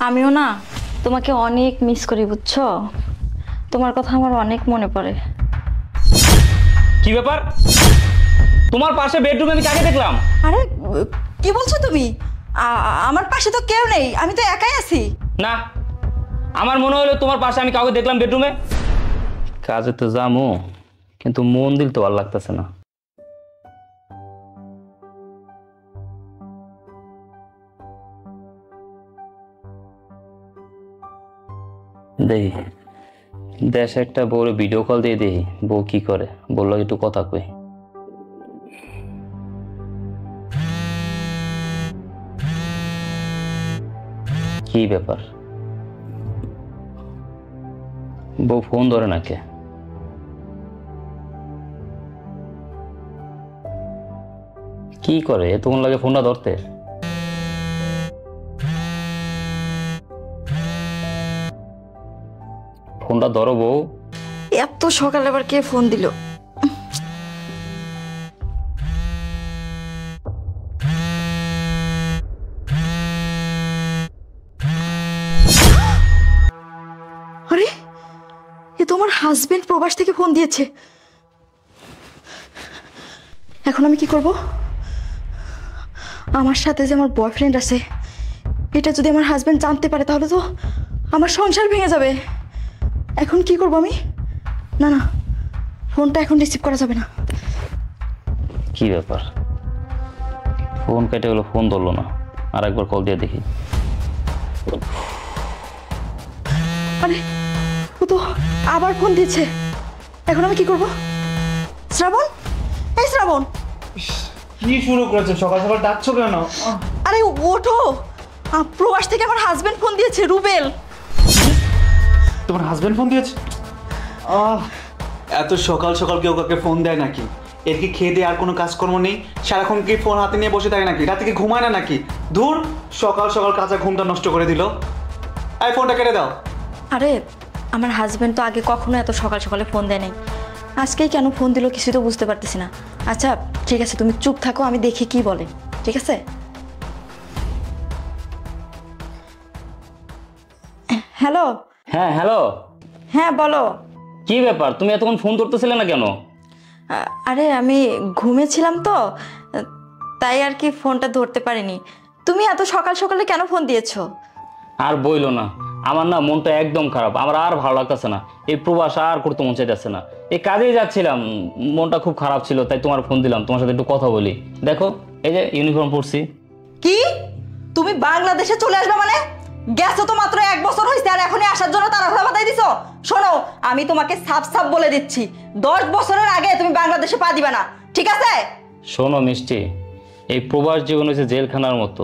আমিও না তোমাকে অনেক মিস করি, বুঝছো? তোমার কথা আমার অনেক মনে পড়ে। কি ব্যাপার? তোমার পাশে বেডরুমে আমি কাকে দেখলাম? আরে কি বলছো তুমি? আমার পাশে তো কেউ নেই, আমি তো একাই আছি। না, আমার মনে হলো তোমার পাশে আমি কাউকে দেখলাম বেডরুমে। কাজে তো যামো, কিন্তু মন দিল তো ভালো লাগতেছে না। দেখি দেশে একটা বউরে ভিডিও কল দিয়ে দেখি বউ কি করে, বললো একটু কথা কই। কি ব্যাপার, বউ ফোন ধরে না কে? কি করে তখন লাগে ফোনটা ধরতে? ফোনটা ধরো বউ। এত সকালে আবার কে ফোন দিল? আরে এ তো আমার হাজবেন্ড প্রবাস থেকে ফোন দিয়েছে। এখন আমি কি করব? আমার সাথে যে আমার বয়ফ্রেন্ড আছে, এটা যদি আমার হাজবেন্ড জানতে পারে তাহলে তো আমার সংসার ভেঙে যাবে। এখন কি করব আমি? না না, ফোনটা এখন রিসিভ করা যাবে না। কি ব্যাপার, ফোন কেটে গেলো, ফোন ধরলো না। আর একবার কল দিয়ে দেখি। আরে ও তো আবার ফোন দিচ্ছে। এখন আমি কি করব? শ্রাবণ, এই শ্রাবণ, কি শুরু করেছো? সকাল সকাল ডাকছো কেন? আরে ওঠো, প্রবাস থেকে আমার হাজবেন্ড ফোন দিয়েছে, রুবেল। তোমার হাজবেন্ড ফোন দিয়েছে? এত সকাল সকাল কেউ কাউকে ফোন দেয় নাকি? এর কি খেয়ে দিয়ে আর কোনো কাজকর্ম নেই? সারাক্ষণ কি ফোন হাতে নিয়ে বসে থাকে নাকি? রাতে কি ঘুমায় না নাকি? ধুর, সকাল সকাল কাঁচা ঘুমটা নষ্ট করে দিল। এই ফোনটা কেটে দাও। আরে আমার হাজবেন্ড তো আগে কখনো এত সকাল সকালে ফোন দেয় নাই, আজকেই কেন ফোন দিল কিছুই তো বুঝতে পারতেছি না। আচ্ছা ঠিক আছে, তুমি চুপ থাকো, আমি দেখি কি বলে। ঠিক আছে? হ্যালো। হ্যাঁ হ্যালো। হ্যাঁ বলো। কি ব্যাপার, তুমি এতক্ষণ ফোন ধরতেছিলে না কেন? আরে আমি ঘুমেছিলাম তো, তাই আর কি ফোনটা ধরতে পারিনি। তুমি এত সকাল সকালে কেন ফোন দিয়েছো? আর বইলো না, আমার না মনটা একদম খারাপ, আমার আর ভালো লাগতেছে না। এই প্রবাস আর করতে মন চাইতেছে না। এই কাজেই যাচ্ছিলাম, মনটা খুব খারাপ ছিল, তাই তোমার ফোন দিলাম, তোমার সাথে একটু কথা বলি। দেখো এই যে ইউনিফর্ম পরছি। কি তুমি বাংলাদেশে চলে আসবে মানে? গেছো তো মাত্র 1 বছর হয়েছে আর এখনই আসার জন্য তাড়াহুড়া বাতাই দিছো? শোনো, আমি তোমাকে সাফ সাফ বলে দিচ্ছি, 10 বছরের আগে তুমি বাংলাদেশে পা দিবে না, ঠিক আছে? শোনো মিষ্টি, এই প্রবাস জীবন হচ্ছে জেলখানার মতো।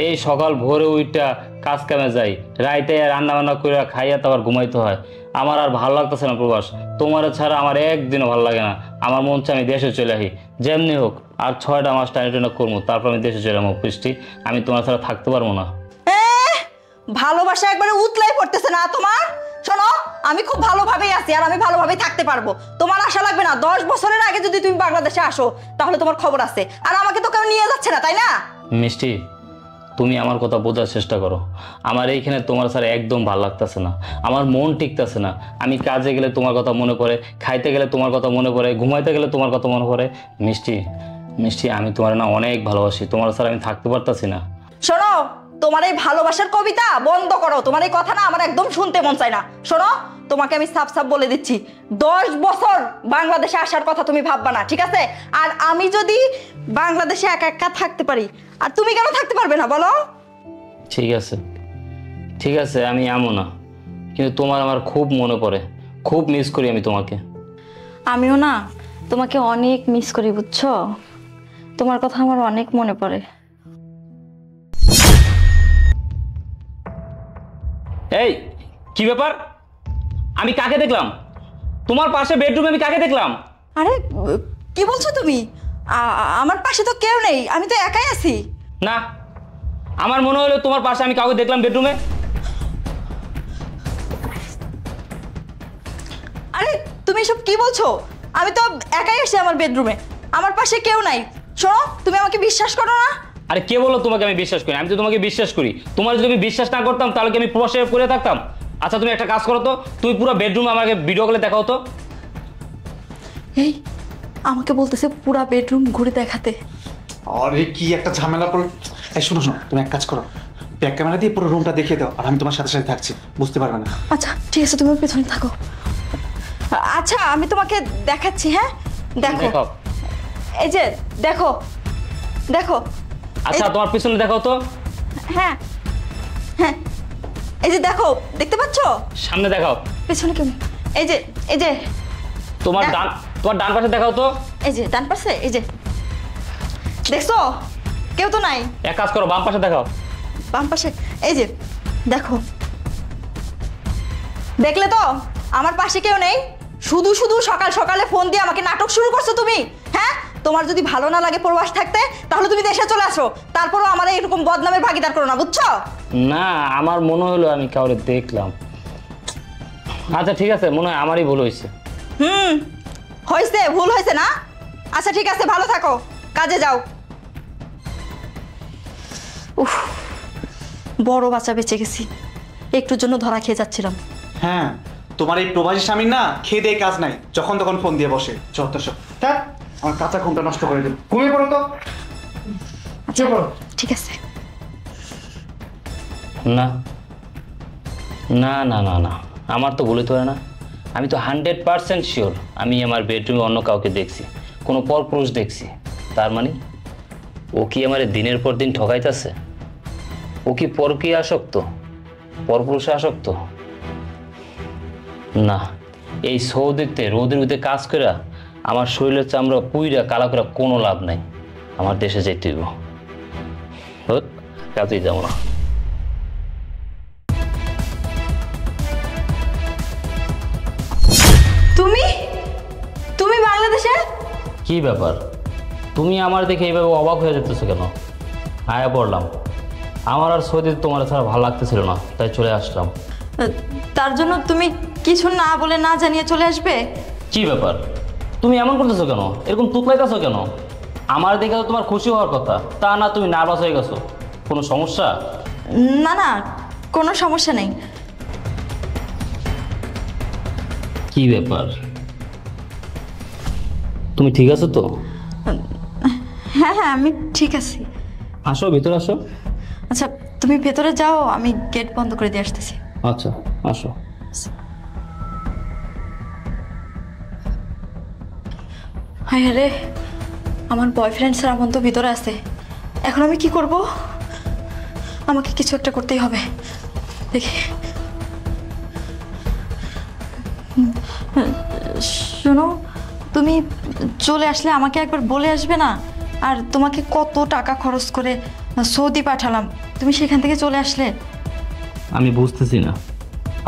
এই সকাল ভোরে উইটা কাজ কামে যাই, রাইতে রান্না বান্না করে খাইয়া তো আবার ঘুমাইতে হয়। আমার আর ভালো লাগতেছে না প্রবাস, তোমার ছাড়া আমার একদিনও ভালো লাগে না। আমার মন চাই আমি দেশে চলে আসি, যেমনি হোক আর 6টা মাস টাইনা করবো, তারপর আমি দেশে চলে যাবো। মিষ্টি, আমি তোমার ছাড়া থাকতে পারবো না। ভালোবাসা একবারে উতলাই পড়তেছে না তোমার? শোনো, আমি খুব ভালোভাবেই আছি আর আমি ভালোভাবেই থাকতে পারবো, তোমার আশা লাগবে না। 10 বছরের আগে যদি তুমি বাংলাদেশে আসো তাহলে তোমার খবর আছে। আর আমাকে তো কেউ নিয়ে যাচ্ছে না, তাই না? মিষ্টি, তুমি আমার কথা বোঝার চেষ্টা করো। আমার এইখানে তোমার ছাড়া একদম ভালো লাগতেছে না, আমার মন টিকতেছে না। আমি কাজে গেলে তোমার কথা মনে পড়ে, খাইতে গেলে তোমার কথা মনে পড়ে, ঘুমাইতে গেলে তোমার কথা মনে পড়ে। মিষ্টি মিষ্টি, আমি তোমার না অনেক ভালোবাসি, তোমার ছাড়া আমি থাকতে পারতাছি না। শোনো, তোমার এই ভালোবাসার কবিতা বন্ধ করো, তোমার এই কথা না আমার একদম শুনতে মন চায় না। শোনো, তোমাকে আমি সাফ সাফ বলে দিচ্ছি, 10 বছর বাংলাদেশে আসার কথা তুমি ভাববা না, ঠিক আছে? আর আমি যদি বাংলাদেশে একা একা থাকতে পারি, আর তুমি কেন থাকতে পারবে না বলো? ঠিক আছে ঠিক আছে, আমি এমন না, কিন্তু তোমার আমার খুব মনে পড়ে, খুব মিস করি আমি তোমাকে। আমিও না তোমাকে অনেক মিস করি, বুঝছো? তোমার কথা আমার অনেক মনে পড়ে। এই কি ব্যাপার, আমি কাকে দেখলাম? তোমার পাশে বেডরুমে আমি কাকে দেখলাম? আরে কি বলছো তুমি? আমার পাশে তো কেউ নেই, আমি তো একাই আছি। না, আমার মনে হলো তোমার পাশে আমি কাউকে দেখলাম বেডরুমে। আরে তুমি এসব কি বলছো? আমি তো একাই আসি আমার বেডরুমে, আমার পাশে কেউ নাই। শোনো, তুমি আমাকে বিশ্বাস করো না? আরে কে বললো তোমাকে আমি বিশ্বাস করি? আমি তো তোমাকে বিশ্বাস করি। তোমার যদি আমি বিশ্বাস না করতাম তাহলে কি আমি প্রবাসে করে থাকতাম? আচ্ছা তুমি একটা কাজ করো তো, তুমি পুরো বেডরুম আমাকে ভিডিও কলে দেখাও তো। এই আমাকে বলতেছে পুরা বেডরুম ঘুরে দেখাতে। আরে কি একটা ঝামেলা পড়ল। এই শোনো শোনো, তুমি এক কাজ করো, ব্যাক ক্যামেরা দিয়ে পুরো রুমটা দেখিয়ে দাও, আর আমি তোমার সাথে সাথে থাকছি, বুঝতে পারবে না। আচ্ছা ঠিক আছে, তুমি পেছনে থাকো। আচ্ছা আমি তোমাকে দেখাচ্ছি। হ্যাঁ দেখো, দেখাও। এই যে দেখো দেখো। আচ্ছা তোমার পিছনে দেখাও তো। হ্যাঁ হ্যাঁ, এই যে দেখো, দেখতে পাচ্ছো? সামনে দেখাও। পেছনে কেউ নেই। এই যে এই যে তোমার দেখ। তোমার ডান পাশে দেখাও তো। এই যে ডান পাশে, এই যে দেখছো? কেউ তো নাই। এক কাজ করো, বাম পাশে দেখাও। বাম পাশে, এই যে দেখো, দেখলে তো আমার পাশে কেউ নেই। শুধু শুধু সকাল সকালে ফোন দিয়ে আমাকে নাটক শুরু করছো তুমি। হ্যাঁ, তোমার যদি ভালো না লাগে প্রবাস থাকতে তাহলে তুমি দেশে চলে আসো, তারপরও আমার এরকম বদনামের ভাগিদার করো না, বুঝছো? না, আমার মনে হলো আমি কাউরে দেখলাম। আচ্ছা ঠিক আছে, মনে হয় আমারই ভুল হয়েছে। হয়েছে, ভুল হয়েছে না? আচ্ছা ঠিক আছে, ভালো থাকো, কাজে যাও। উফ, বড় বাচ্চা বেঁচে গেছি, একটুর জন্য ধরা খেয়ে যাচ্ছিলাম। হ্যাঁ, তোমার এই প্রবাসী স্বামীর না খেয়ে দেয় কাজ নাই, যখন তখন ফোন দিয়ে বসে। চত্বর সব থাক, আমার কাঁচা ঘুমটা নষ্ট করে দিল। ঘুমিয়ে পড়ো তো। আচ্ছা ঠিক আছে। না না না না না, আমার তো বলে তো হয় না। আমি তো 100% শিওর আমি আমার বেডরুমে অন্য কাউকে দেখছি, কোনো পরপুরুষ দেখছি। তার মানে ও কি আমার দিনের পর দিন ঠকাইতেছে? ও কি পরকীয়া আসক্ত, পরপুরুষে আসক্ত? না, এই সৌদিতে রোদের উদে কাজ করে আমার শরীরের চামড়া পুইরা কালা করে কোনো লাভ নাই। আমার দেশে যেতে হইব, কাজেই যাবো না। তুমি তুমি বাংলাদেশে? কি ব্যাপার, তুমি আমার দেখে এইভাবে অবাক হয়ে যেতেছো কেন? আয়া পড়লাম, আমার আর সৌদিতে তোমার ছাড়া ভালো লাগতেছিল না, তাই চলে আসলাম। তার জন্য তুমি কিছু না বলে না জানিয়ে চলে আসবে? কি ব্যাপার, তুমি এমন করতেছো কেন? এরকম তুতলাইতেছো কেন? আমার দেখে তো তোমার খুশি হওয়ার কথা, তা না তুমি নার্ভাস হয়ে গেছো। কোনো সমস্যা? না না, কোনো সমস্যা নেই। কি ব্যাপার, তুমি ঠিক আছো তো? হ্যাঁ হ্যাঁ, আমি ঠিক আছি। আসো, ভিতরে আসো। আচ্ছা তুমি ভেতরে যাও, আমি গেট বন্ধ করে দিয়ে আসতেছি। আচ্ছা আসো। হায় রে, আমার বয়ফ্রেন্ড শ্রাবণ তো ভিতরে আছে। এখন আমি কি করব? আমাকে কিছু একটা করতেই হবে। দেখি, শোনো, তুমি চলে আসলে আমাকে একবার বলে আসবে না? আর তোমাকে কত টাকা খরচ করে সৌদি পাঠালাম, তুমি সেখান থেকে চলে আসলে। আমি বুঝতেছি না।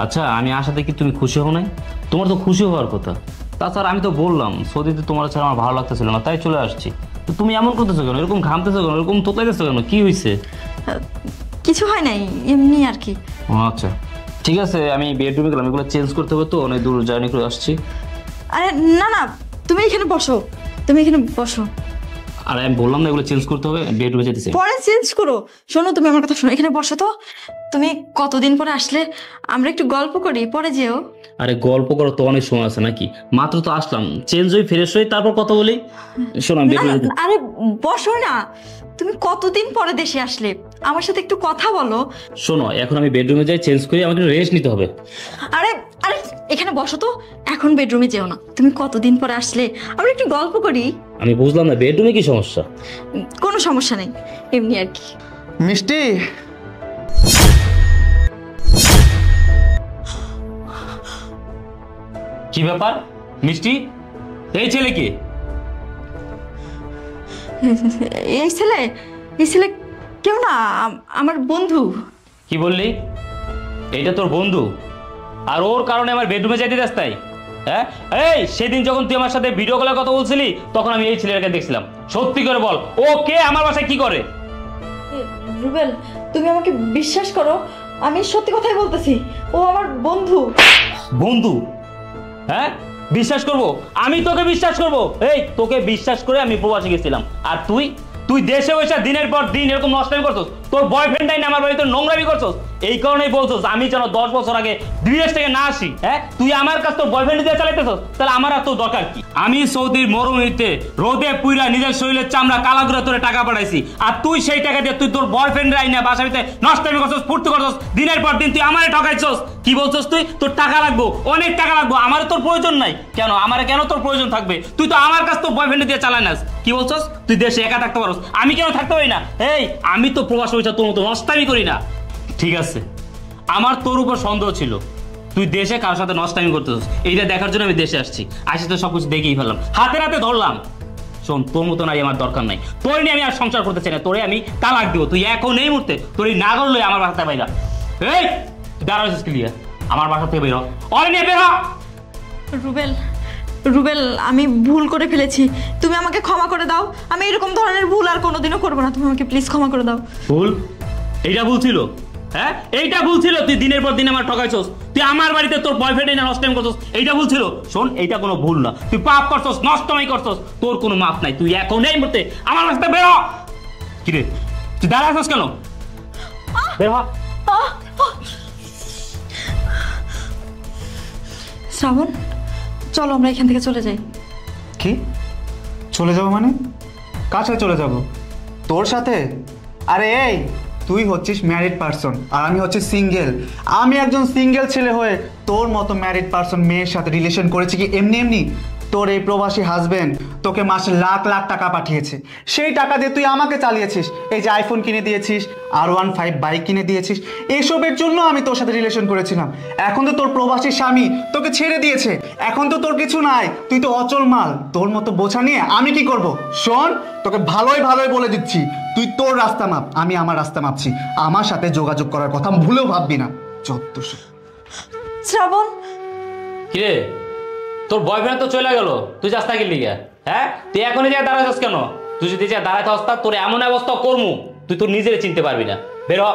আচ্ছা আমি আশাতে কি তুমি খুশি হও নাই? তোমার তো খুশি হওয়ার কথা। তাছাড়া আমি তো বললাম সৌদিতে তোমার ছাড়া আমার ভালো লাগতেছিল না, তাই চলে আসছি। তো তুমি এমন করতেছো কেন? এরকম ঘামতেছো কেন? এরকম তোতলাইতেছো কেন? কি হয়েছে? কিছু হয় নাই, এমনি আর কি। ও আচ্ছা ঠিক আছে, আমি বেডরুমে গেলাম, এগুলো চেঞ্জ করতে হবে তো, অনেক দূর জার্নি করে আসছি। আরে না না, তুমি এখানে বসো, তুমি এখানে বসো। আর আমি বললাম না এগুলো চেঞ্জ করতে হবে, বেডরুমে যেতেছি। পরে চেঞ্জ করো। শোনো, তুমি আমার কথা শোনো, এখানে বসো তো। তুমি কতদিন পরে আসলে, আমরা একটু গল্প করি, পরে যেও। আরে গল্প করার তো অনেক সময় আছে নাকি? মাত্র তো আসলাম, চেঞ্জ হই ফ্রেশ হই তারপর কথা বলি। শোনো আমি না, বেডরুমে না, আরে বসো না। তুমি কতদিন পরে দেশে আসলে, আমার সাথে একটু কথা বলো। শোনো, এখন আমি বেডরুমে যাই, চেঞ্জ করি, আমাকে রেস্ট নিতে হবে। আরে আরে এখানে বসো তো, এখন বেডরুমে যেও না। তুমি কতদিন পরে আসলে, আমরা একটু গল্প করি। আমি বুঝলাম না বেডরুমে কি সমস্যা? কোনো সমস্যা নেই, এমনি আর কি। মিষ্টি, কি ব্যাপার মিষ্টি? এই ছেলে কি? এই ছেলে, এই ছেলে কেউ না, আমার বন্ধু। কি বললি? এইটা তোর বন্ধু? আর ওর কারণে আমার বেডরুমে যাইতে যাস তাই? হ্যাঁ, এই সেদিন যখন তুই আমার সাথে ভিডিও কলের কথা বলছিলি তখন আমি এই ছেলেটাকে দেখছিলাম। সত্যি করে বল, ও কে, আমার বাসায় কি করে? রুবেল, তুমি আমাকে বিশ্বাস করো, আমি সত্যি কথাই বলতেছি। ও আমার বন্ধু। বন্ধু? হ্যাঁ, বিশ্বাস করব? আমি তোকে বিশ্বাস করব? এই তোকে বিশ্বাস করে আমি প্রবাসে গেছিলাম, আর তুই তুই দেশে বসে দিনের পর দিন এরকম নষ্টামি করছস, তোর বয়ফ্রেন্ডাই না আমার বাড়িতে নোংরামি করছস, এই কারণেই বলছস আমি যেন 10 বছর আগে বিদেশ থেকে না আসি। হ্যাঁ, তুই আমার কাছ তোর বয়ফ্রেন্ড দিয়ে চালাইতেছস, তাহলে আমার আর তোর দরকার কি? আমি সৌদির মরুভূমিতে রোদে পুইরা নিজের শরীরের চামড়া কালা করে তোরে টাকা পাঠাইছি, আর তুই সেই টাকা দিয়ে তুই তোর বয়ফ্রেন্ডের আইনা বাসা ভিতরে নষ্টামি করছস, ফুর্তি করছস, দিনের পর দিন তুই আমারে ঠকাইছস। কি বলছস তুই? তোর টাকা লাগবো, অনেক টাকা লাগবো, আমার তোর প্রয়োজন নাই। কেন আমারে কেন তোর প্রয়োজন থাকবে? তুই তো আমার কাছ তোর বয়ফ্রেন্ড দিয়ে চালাই নাস। কি বলছস? তুই দেশে একা থাকতে পারোস, আমি কেন থাকতে পারি না? এই আমি তো প্রবাস হয়েছে তোর মতো নষ্টামি করি না। ঠিক আছে, আমার তোর উপর সন্দেহ ছিল, তুই দেশে কারোর সাথে নষ্টামি করতেছিস, এইটা দেখার জন্য আমি দেশে আসছি। আসি তো সবকিছু দেখেই ফেললাম, হাতে হাতে ধরলাম। শোন, তোর মতো নাই আমার দরকার নাই, তোর নিয়ে আমি আর সংসার করতে চাই না, তোরে আমি তালাক দিব। তুই এখন এই মুহূর্তে তোর এই নাগর লই আমার বাসাতে বাইরা। এই দাঁড়াইছিস ক্লিয়ার, আমার বাসা থেকে বেরো, অরে নিয়ে বেরো। রুবেল, রুবেল, আমি ভুল করে ফেলেছি, তুমি আমাকে ক্ষমা করে দাও। আমি এরকম ধরনের ভুল আর কোনোদিনও করবো না, তুমি আমাকে প্লিজ ক্ষমা করে দাও। ভুল? এইটা ভুল ছিল? হ্যাঁ, এইটা ভুল ছিল? তুই দিনের পর দিন আমার ঠকাইছস, তুই আমার বাড়িতে তোর বয়ফ্রেন্ড না নষ্ট করছস, এইটা ভুল ছিল? শোন, এইটা কোনো ভুল না, তুই পাপ করছস, নষ্টমাই করছস, তোর কোনো মাপ নাই। তুই এখন এই মুহূর্তে আমার রাস্তায় বেরো। কি রে, তুই দাঁড়ায় আছিস কেন? বের হ। শ্রাবণ, চলো আমরা এখান থেকে চলে যাই। কি চলে যাবো মানে? কার সাথে চলে যাব? তোর সাথে? আরে এই, তুই হচ্ছিস ম্যারিড পারসন আর আমি হচ্ছে সিঙ্গেল। আমি একজন সিঙ্গেল ছেলে হয়ে তোর মতো ম্যারিড পারসন মেয়ের সাথে রিলেশন করেছি কি এমনি এমনি? তোর এই প্রবাসী হাজবেন্ড তোকে মাসে লাখ লাখ টাকা পাঠিয়েছে, সেই টাকা দিয়ে তুই আমাকে চালিয়েছিস। এই যে আইফোন কিনে দিয়েছিস, R15 বাইক কিনে দিয়েছিস, এসবের জন্য আমি তোর সাথে রিলেশন করেছিলাম। এখন তো তোর প্রবাসী স্বামী তোকে ছেড়ে দিয়েছে, এখন তো তোর কিছু নাই, তুই তো অচল মাল। তোর মতো বোঝা নিয়ে আমি কি করব? শোন, তোকে ভালোই ভালোই বলে দিচ্ছি, তুই তোর রাস্তা মাপ, আমি আমার রাস্তা মাপছি। আমার সাথে যোগাযোগ করার কথা ভুলেও ভাববি না। 1400। শ্রাবণ, কিরে, তোর বয়ফ্রেন্ড তো চলে গেল, তুই যাস না কি লিগা? হ্যাঁ, তুই এখনই যা দাঁড়াইছস কেন? তুই যদি যা দাঁড়াইতে হস্তা তোর এমন অবস্থা করমু তুই তোর নিজেরে চিনতে পারবি না। বের হ।